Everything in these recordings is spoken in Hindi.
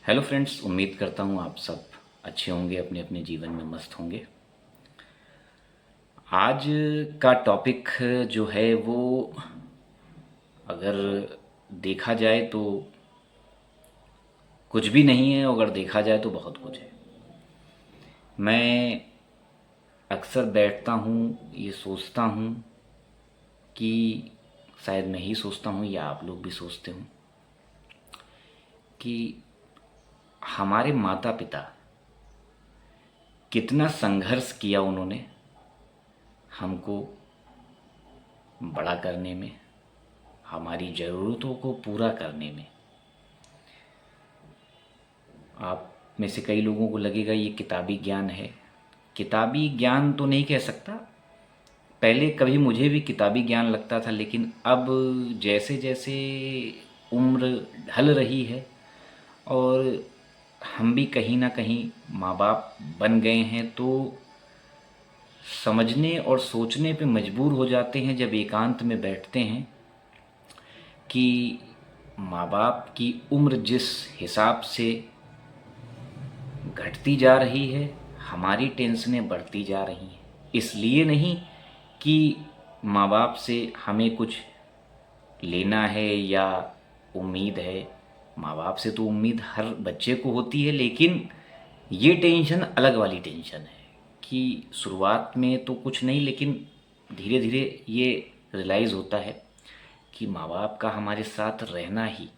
हेलो फ्रेंड्स, उम्मीद करता हूँ आप सब अच्छे होंगे, अपने अपने जीवन में मस्त होंगे। आज का टॉपिक जो है वो अगर देखा जाए तो कुछ भी नहीं है, और अगर देखा जाए तो बहुत कुछ है। मैं अक्सर बैठता हूँ, ये सोचता हूँ कि शायद मैं ही सोचता हूँ या आप लोग भी सोचते हो कि हमारे माता पिता कितना संघर्ष किया उन्होंने हमको बड़ा करने में, हमारी ज़रूरतों को पूरा करने में। आप में से कई लोगों को लगेगा ये किताबी ज्ञान है। किताबी ज्ञान तो नहीं कह सकता, पहले कभी मुझे भी किताबी ज्ञान लगता था, लेकिन अब जैसे जैसे उम्र ढल रही है और हम भी कहीं ना कहीं माँ बाप बन गए हैं, तो समझने और सोचने पे मजबूर हो जाते हैं जब एकांत में बैठते हैं कि माँ बाप की उम्र जिस हिसाब से घटती जा रही है, हमारी टेंशनें बढ़ती जा रही हैं। इसलिए नहीं कि माँ बाप से हमें कुछ लेना है या उम्मीद है, माँ बाप से तो उम्मीद हर बच्चे को होती है, लेकिन ये टेंशन अलग वाली टेंशन है कि शुरुआत में तो कुछ नहीं, लेकिन धीरे धीरे ये रियलाइज़ होता है कि माँ बाप का हमारे साथ रहना ही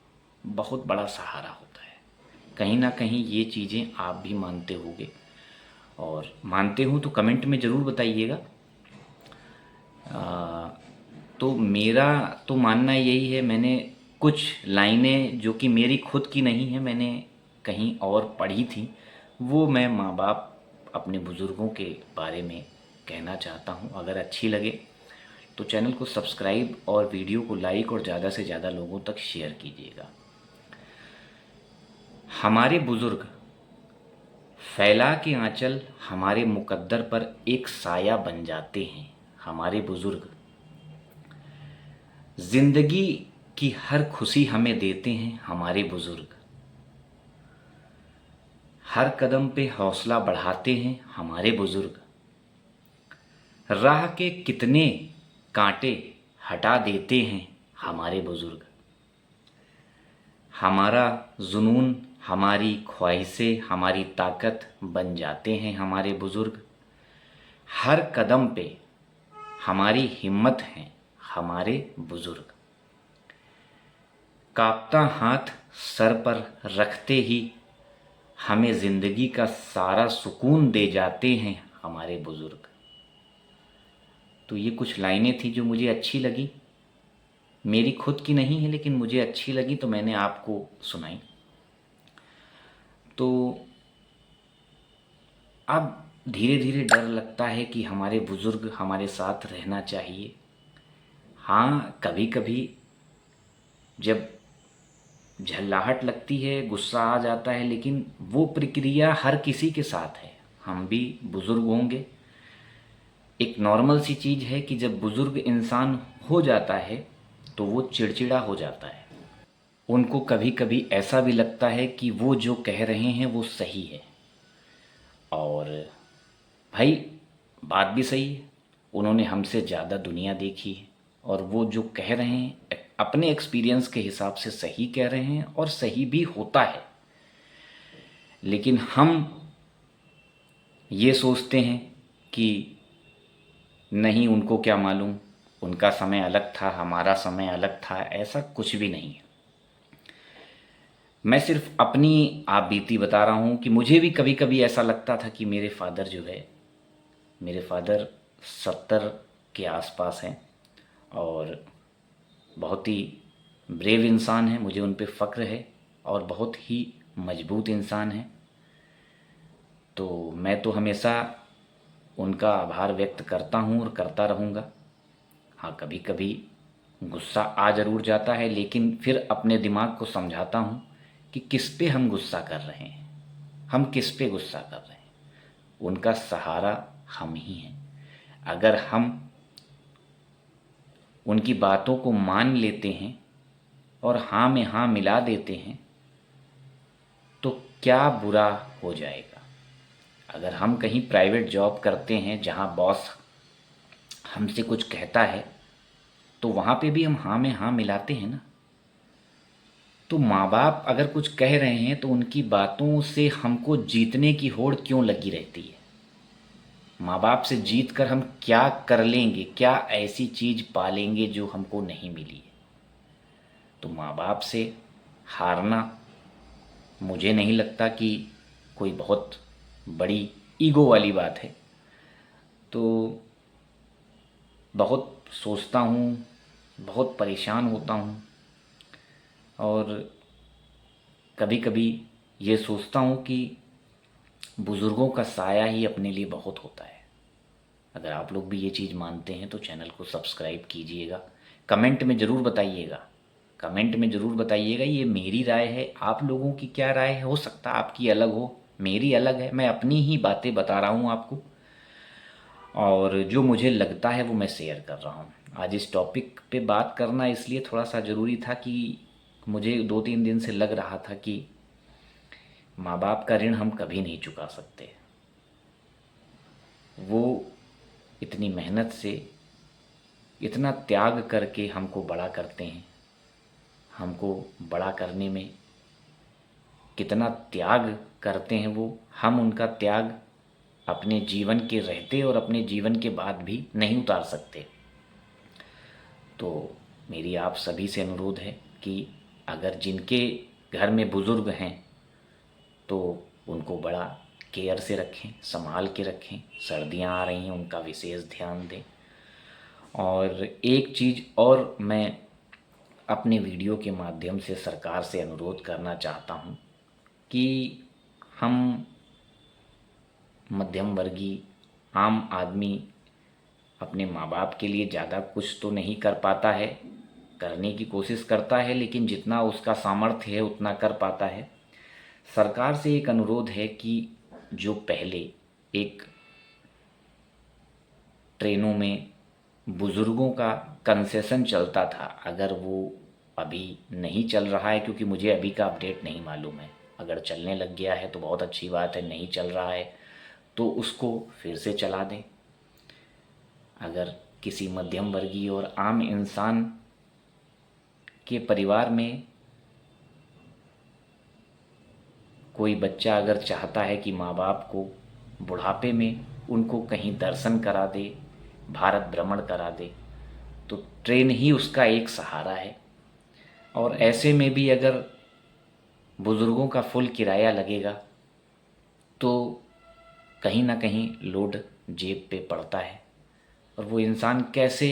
बहुत बड़ा सहारा होता है। कहीं ना कहीं ये चीज़ें आप भी मानते होंगे, और मानते हो तो कमेंट में ज़रूर बताइएगा। तो मेरा तो मानना यही है, मैंने कुछ लाइनें जो कि मेरी खुद की नहीं है, मैंने कहीं और पढ़ी थी, वो मैं माँ बाप अपने बुज़ुर्गों के बारे में कहना चाहता हूँ। अगर अच्छी लगे तो चैनल को सब्सक्राइब और वीडियो को लाइक और ज़्यादा से ज़्यादा लोगों तक शेयर कीजिएगा। हमारे बुज़ुर्ग फैला के आंचल हमारे मुकद्दर पर एक साया बन जाते हैं। हमारे बुज़ुर्ग जिंदगी की हर खुशी हमें देते हैं। हमारे बुजुर्ग हर कदम पे हौसला बढ़ाते हैं। हमारे बुजुर्ग राह के कितने कांटे हटा देते हैं। हमारे बुजुर्ग हमारा जुनून, हमारी ख्वाहिशें, हमारी ताकत बन जाते हैं। हमारे बुजुर्ग हर कदम पे हमारी हिम्मत हैं। हमारे बुजुर्ग कांपता हाथ सर पर रखते ही हमें ज़िंदगी का सारा सुकून दे जाते हैं। हमारे बुज़ुर्ग। तो ये कुछ लाइनें थी जो मुझे अच्छी लगी, मेरी खुद की नहीं है लेकिन मुझे अच्छी लगी, तो मैंने आपको सुनाई। तो अब धीरे धीरे डर लगता है कि हमारे बुज़ुर्ग हमारे साथ रहना चाहिए। हाँ, कभी कभी जब झल्लाहट लगती है, गुस्सा आ जाता है, लेकिन वो प्रक्रिया हर किसी के साथ है। हम भी बुज़ुर्ग होंगे। एक नॉर्मल सी चीज़ है कि जब बुज़ुर्ग इंसान हो जाता है तो वो चिड़चिड़ा हो जाता है। उनको कभी कभी ऐसा भी लगता है कि वो जो कह रहे हैं वो सही है। और भाई, बात भी सही है, उन्होंने हमसे ज़्यादा दुनिया देखी है, और वो जो कह रहे हैं अपने एक्सपीरियंस के हिसाब से सही कह रहे हैं, और सही भी होता है। लेकिन हम ये सोचते हैं कि नहीं, उनको क्या मालूम, उनका समय अलग था, हमारा समय अलग था। ऐसा कुछ भी नहीं है। मैं सिर्फ अपनी आप बीती बता रहा हूँ कि मुझे भी कभी कभी ऐसा लगता था कि मेरे फादर जो है, मेरे फादर 70 के आसपास हैं, और बहुत ही ब्रेव इंसान हैं, मुझे उन पे फ़क्र है, और बहुत ही मजबूत इंसान हैं। तो मैं तो हमेशा उनका आभार व्यक्त करता हूँ और करता रहूँगा। हाँ, कभी कभी गुस्सा आ ज़रूर जाता है, लेकिन फिर अपने दिमाग को समझाता हूँ कि किस पे हम गुस्सा कर रहे हैं, हम किस पे गुस्सा कर रहे हैं। उनका सहारा हम ही हैं। अगर हम उनकी बातों को मान लेते हैं और हाँ में हाँ मिला देते हैं, तो क्या बुरा हो जाएगा। अगर हम कहीं प्राइवेट जॉब करते हैं जहाँ बॉस हमसे कुछ कहता है तो वहाँ पे भी हम हाँ में हाँ मिलाते हैं ना। तो माँ बाप अगर कुछ कह रहे हैं तो उनकी बातों से हमको जीतने की होड़ क्यों लगी रहती है। माँ बाप से जीत कर हम क्या कर लेंगे, क्या ऐसी चीज़ पालेंगे जो हमको नहीं मिली है। तो माँ बाप से हारना मुझे नहीं लगता कि कोई बहुत बड़ी ईगो वाली बात है। तो बहुत सोचता हूँ, बहुत परेशान होता हूँ और कभी कभी ये सोचता हूँ कि बुज़ुर्गों का साया ही अपने लिए बहुत होता है। अगर आप लोग भी ये चीज़ मानते हैं तो चैनल को सब्सक्राइब कीजिएगा। कमेंट में ज़रूर बताइएगा, कमेंट में ज़रूर बताइएगा। ये मेरी राय है, आप लोगों की क्या राय है। हो सकता है आपकी अलग हो, मेरी अलग है। मैं अपनी ही बातें बता रहा हूँ आपको और जो मुझे लगता है वो मैं शेयर कर रहा हूँ। आज इस टॉपिक पे बात करना इसलिए थोड़ा सा ज़रूरी था कि मुझे 2-3 दिन से लग रहा था कि माँ बाप का ऋण हम कभी नहीं चुका सकते। वो इतनी मेहनत से, इतना त्याग करके हमको बड़ा करते हैं। हमको बड़ा करने में कितना त्याग करते हैं वो, हम उनका त्याग अपने जीवन के रहते और अपने जीवन के बाद भी नहीं उतार सकते। तो मेरी आप सभी से अनुरोध है कि अगर जिनके घर में बुज़ुर्ग हैं तो उनको बड़ा केयर से रखें, संभाल के रखें। सर्दियाँ आ रही हैं, उनका विशेष ध्यान दें। और एक चीज़ और मैं अपने वीडियो के माध्यम से सरकार से अनुरोध करना चाहता हूँ कि हम मध्यम वर्गीय आम आदमी अपने माँ बाप के लिए ज़्यादा कुछ तो नहीं कर पाता है, करने की कोशिश करता है, लेकिन जितना उसका सामर्थ्य है उतना कर पाता है। सरकार से एक अनुरोध है कि जो पहले एक ट्रेनों में बुज़ुर्गों का कंसेशन चलता था, अगर वो अभी नहीं चल रहा है, क्योंकि मुझे अभी का अपडेट नहीं मालूम है। अगर चलने लग गया है तो बहुत अच्छी बात है, नहीं चल रहा है तो उसको फिर से चला दें। अगर किसी मध्यम वर्गीय और आम इंसान के परिवार में कोई बच्चा अगर चाहता है कि माँ बाप को बुढ़ापे में उनको कहीं दर्शन करा दे, भारत भ्रमण करा दे, तो ट्रेन ही उसका एक सहारा है। और ऐसे में भी अगर बुज़ुर्गों का फुल किराया लगेगा तो कहीं ना कहीं लोड जेब पे पड़ता है और वो इंसान कैसे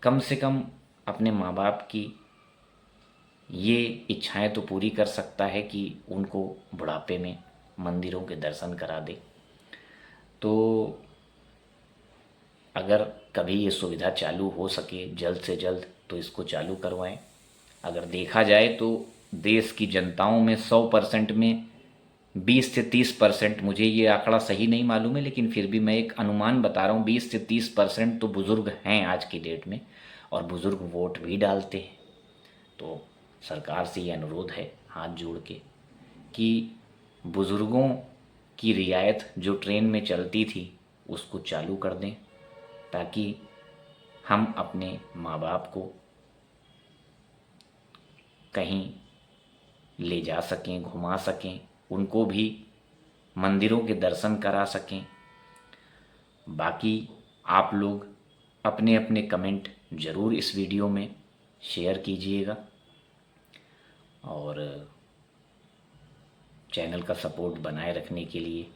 कम से कम अपने माँ बाप की ये इच्छाएं तो पूरी कर सकता है कि उनको बुढ़ापे में मंदिरों के दर्शन करा दे। तो अगर कभी ये सुविधा चालू हो सके जल्द से जल्द तो इसको चालू करवाएं। अगर देखा जाए तो देश की जनताओं में 100% में 20 से 30%, मुझे ये आंकड़ा सही नहीं मालूम है लेकिन फिर भी मैं एक अनुमान बता रहा हूँ, 20 से 30% तो बुज़ुर्ग हैं आज की डेट में और बुज़ुर्ग वोट भी डालते हैं। तो सरकार से ये अनुरोध है हाथ जोड़ के कि बुज़ुर्गों की रियायत जो ट्रेन में चलती थी उसको चालू कर दें, ताकि हम अपने माँ बाप को कहीं ले जा सकें, घुमा सकें, उनको भी मंदिरों के दर्शन करा सकें। बाकी आप लोग अपने अपने कमेंट ज़रूर इस वीडियो में शेयर कीजिएगा और चैनल का सपोर्ट बनाए रखने के लिए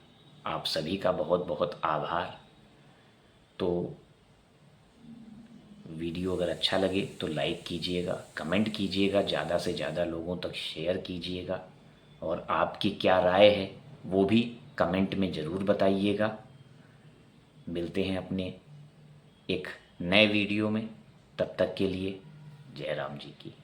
आप सभी का बहुत बहुत आभार। तो वीडियो अगर अच्छा लगे तो लाइक कीजिएगा, कमेंट कीजिएगा, ज़्यादा से ज़्यादा लोगों तक शेयर कीजिएगा और आपकी क्या राय है वो भी कमेंट में ज़रूर बताइएगा। मिलते हैं अपने एक नए वीडियो में, तब तक के लिए जय राम जी की।